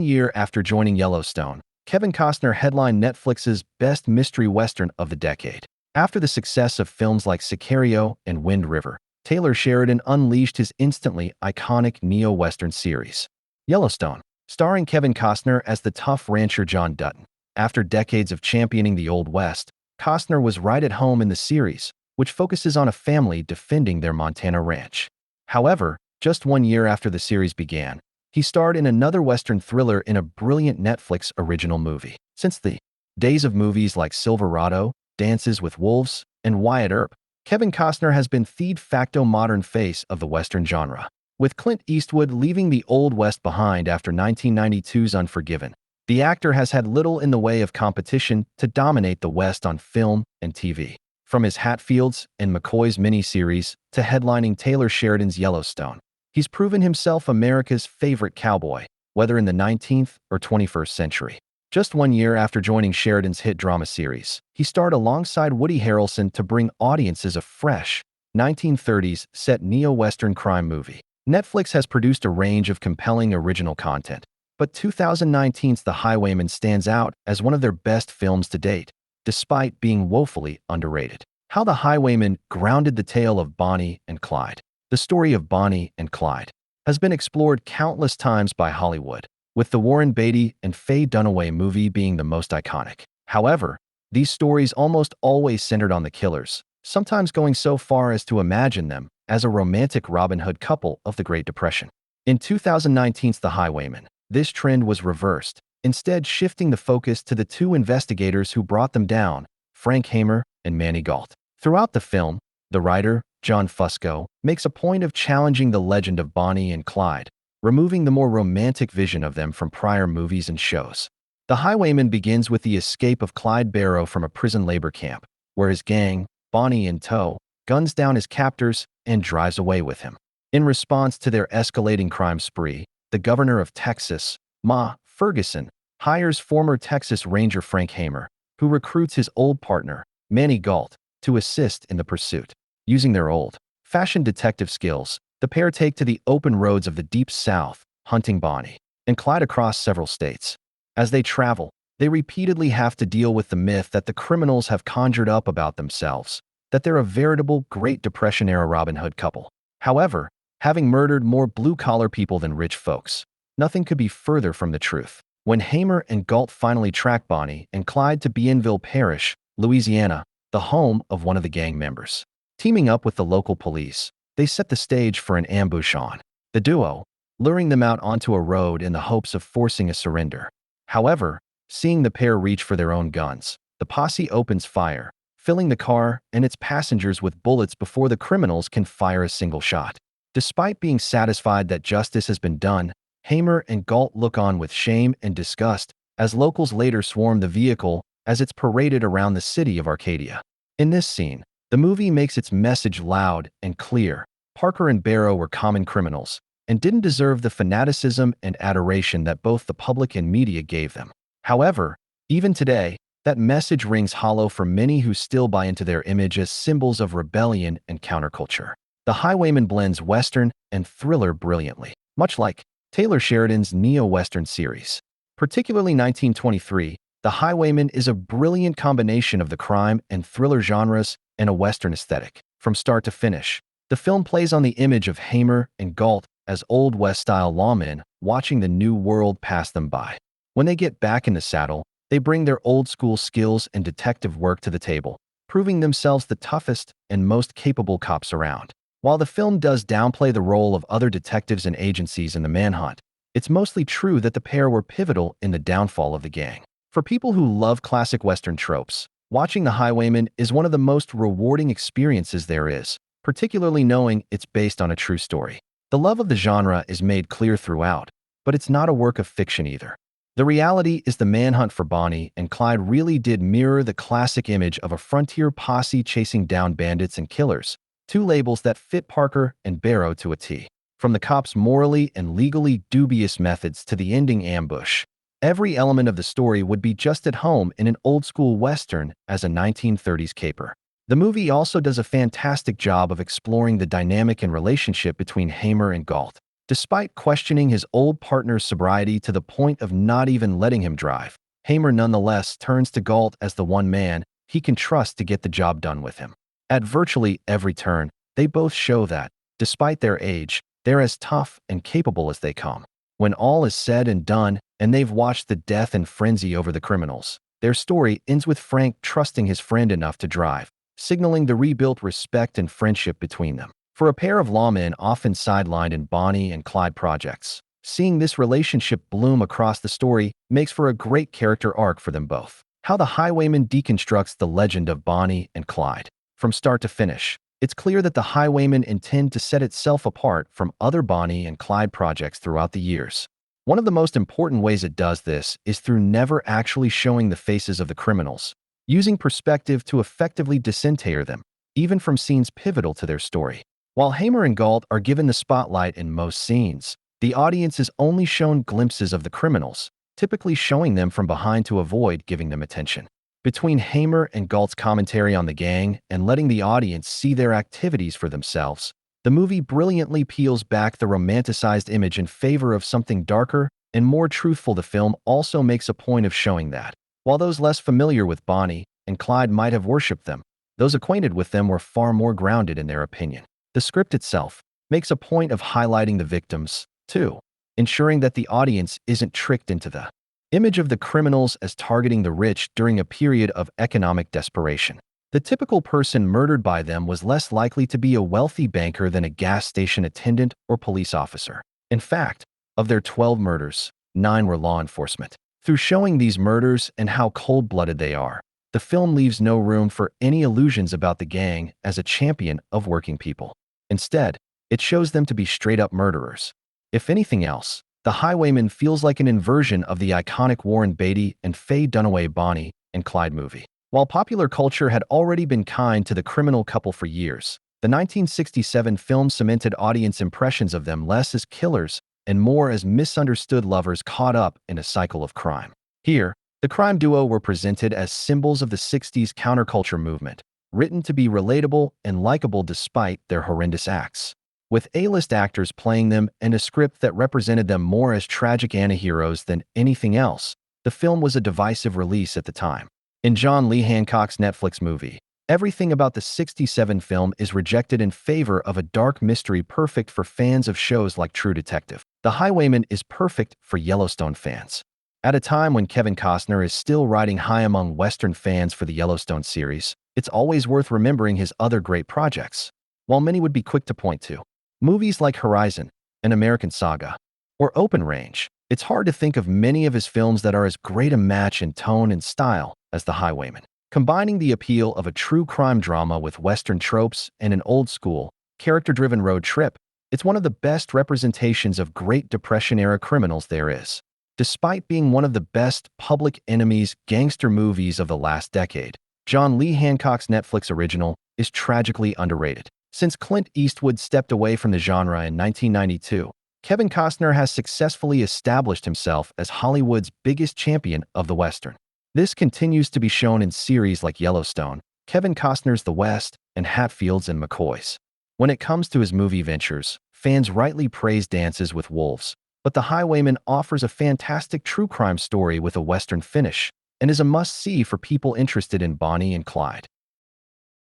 Year after joining Yellowstone, Kevin Costner headlined Netflix's Best Mystery Western of the decade. After the success of films like Sicario and Wind River, Taylor Sheridan unleashed his instantly iconic neo-Western series, Yellowstone, starring Kevin Costner as the tough rancher John Dutton. After decades of championing the Old West, Costner was right at home in the series, which focuses on a family defending their Montana ranch. However, just 1 year after the series began, he starred in another Western thriller in a brilliant Netflix original movie. Since the days of movies like Silverado, Dances with Wolves, and Wyatt Earp, Kevin Costner has been the de facto modern face of the Western genre. With Clint Eastwood leaving the Old West behind after 1992's Unforgiven, the actor has had little in the way of competition to dominate the West on film and TV. From his Hatfields and McCoy's miniseries to headlining Taylor Sheridan's Yellowstone, he's proven himself America's favorite cowboy, whether in the 19th or 21st century. Just 1 year after joining Sheridan's hit drama series, he starred alongside Woody Harrelson to bring audiences a fresh, 1930s set neo-Western crime movie. Netflix has produced a range of compelling original content, but 2019's The Highwaymen stands out as one of their best films to date, despite being woefully underrated. How The Highwaymen grounded the tale of Bonnie and Clyde. The story of Bonnie and Clyde has been explored countless times by Hollywood, with the Warren Beatty and Faye Dunaway movie being the most iconic. However, these stories almost always centered on the killers, sometimes going so far as to imagine them as a romantic Robin Hood couple of the Great Depression. In 2019's The Highwaymen, this trend was reversed, instead shifting the focus to the two investigators who brought them down, Frank Hamer and Maney Gault. Throughout the film, the writer, John Fusco, makes a point of challenging the legend of Bonnie and Clyde, removing the more romantic vision of them from prior movies and shows. The Highwayman begins with the escape of Clyde Barrow from a prison labor camp, where his gang, Bonnie in tow, guns down his captors and drives away with him. In response to their escalating crime spree, the governor of Texas, Ma Ferguson, hires former Texas Ranger Frank Hamer, who recruits his old partner, Maney Gault, to assist in the pursuit. Using their old-fashioned detective skills, the pair take to the open roads of the Deep South, hunting Bonnie and Clyde across several states. As they travel, they repeatedly have to deal with the myth that the criminals have conjured up about themselves, that they're a veritable Great Depression-era Robin Hood couple. However, having murdered more blue-collar people than rich folks, nothing could be further from the truth. When Hamer and Gault finally track Bonnie and Clyde to Bienville Parish, Louisiana, the home of one of the gang members, teaming up with the local police, they set the stage for an ambush on the duo, luring them out onto a road in the hopes of forcing a surrender. However, seeing the pair reach for their own guns, the posse opens fire, filling the car and its passengers with bullets before the criminals can fire a single shot. Despite being satisfied that justice has been done, Hamer and Gault look on with shame and disgust as locals later swarm the vehicle as it's paraded around the city of Arcadia. In this scene, the movie makes its message loud and clear. Parker and Barrow were common criminals and didn't deserve the fanaticism and adoration that both the public and media gave them. However, even today, that message rings hollow for many who still buy into their image as symbols of rebellion and counterculture. The Highwayman blends Western and thriller brilliantly, much like Taylor Sheridan's neo-Western series. Particularly 1923, The Highwayman is a brilliant combination of the crime and thriller genres and a Western aesthetic. From start to finish, the film plays on the image of Hamer and Gault as Old West-style lawmen watching the new world pass them by. When they get back in the saddle, they bring their old-school skills and detective work to the table, proving themselves the toughest and most capable cops around. While the film does downplay the role of other detectives and agencies in the manhunt, it's mostly true that the pair were pivotal in the downfall of the gang. For people who love classic Western tropes, watching The Highwayman is one of the most rewarding experiences there is, particularly knowing it's based on a true story. The love of the genre is made clear throughout, but it's not a work of fiction either. The reality is the manhunt for Bonnie and Clyde really did mirror the classic image of a frontier posse chasing down bandits and killers, two labels that fit Parker and Barrow to a T. From the cops' morally and legally dubious methods to the ending ambush, every element of the story would be just at home in an old-school Western as a 1930s caper. The movie also does a fantastic job of exploring the dynamic and relationship between Hamer and Gault. Despite questioning his old partner's sobriety to the point of not even letting him drive, Hamer nonetheless turns to Gault as the one man he can trust to get the job done with him. At virtually every turn, they both show that, despite their age, they're as tough and capable as they come. When all is said and done, and they've watched the death and frenzy over the criminals, their story ends with Frank trusting his friend enough to drive, signaling the rebuilt respect and friendship between them. For a pair of lawmen often sidelined in Bonnie and Clyde projects, seeing this relationship bloom across the story makes for a great character arc for them both. How the Highwayman deconstructs the legend of Bonnie and Clyde. From start to finish, it's clear that the Highwaymen intend to set itself apart from other Bonnie and Clyde projects throughout the years. One of the most important ways it does this is through never actually showing the faces of the criminals, using perspective to effectively disinter them, even from scenes pivotal to their story. While Hamer and Gault are given the spotlight in most scenes, the audience is only shown glimpses of the criminals, typically showing them from behind to avoid giving them attention. Between Hamer and Gault's commentary on the gang and letting the audience see their activities for themselves, the movie brilliantly peels back the romanticized image in favor of something darker and more truthful. The film also makes a point of showing that, while those less familiar with Bonnie and Clyde might have worshipped them, those acquainted with them were far more grounded in their opinion. The script itself makes a point of highlighting the victims, too, ensuring that the audience isn't tricked into the image of the criminals as targeting the rich during a period of economic desperation. The typical person murdered by them was less likely to be a wealthy banker than a gas station attendant or police officer. In fact, of their 12 murders, 9 were law enforcement. Through showing these murders and how cold-blooded they are, the film leaves no room for any illusions about the gang as a champion of working people. Instead, it shows them to be straight-up murderers. If anything else, The Highwaymen feels like an inversion of the iconic Warren Beatty and Faye Dunaway Bonnie and Clyde movie. While popular culture had already been kind to the criminal couple for years, the 1967 film cemented audience impressions of them less as killers and more as misunderstood lovers caught up in a cycle of crime. Here, the crime duo were presented as symbols of the 60s counterculture movement, written to be relatable and likable despite their horrendous acts. With A-list actors playing them and a script that represented them more as tragic antiheroes than anything else, the film was a divisive release at the time. In John Lee Hancock's Netflix movie, everything about the '67 film is rejected in favor of a dark mystery perfect for fans of shows like True Detective. The Highwaymen is perfect for Yellowstone fans. At a time when Kevin Costner is still riding high among Western fans for the Yellowstone series, it's always worth remembering his other great projects. While many would be quick to point to movies like Horizon, An American Saga, or Open Range, it's hard to think of many of his films that are as great a match in tone and style as The Highwaymen. Combining the appeal of a true crime drama with Western tropes and an old-school, character-driven road trip, it's one of the best representations of Great Depression-era criminals there is. Despite being one of the best public enemies gangster movies of the last decade, John Lee Hancock's Netflix original is tragically underrated. Since Clint Eastwood stepped away from the genre in 1992, Kevin Costner has successfully established himself as Hollywood's biggest champion of the Western. This continues to be shown in series like Yellowstone, Kevin Costner's The West, and Hatfields and McCoys. When it comes to his movie ventures, fans rightly praise Dances with Wolves, but The Highwaymen offers a fantastic true crime story with a Western finish and is a must-see for people interested in Bonnie and Clyde.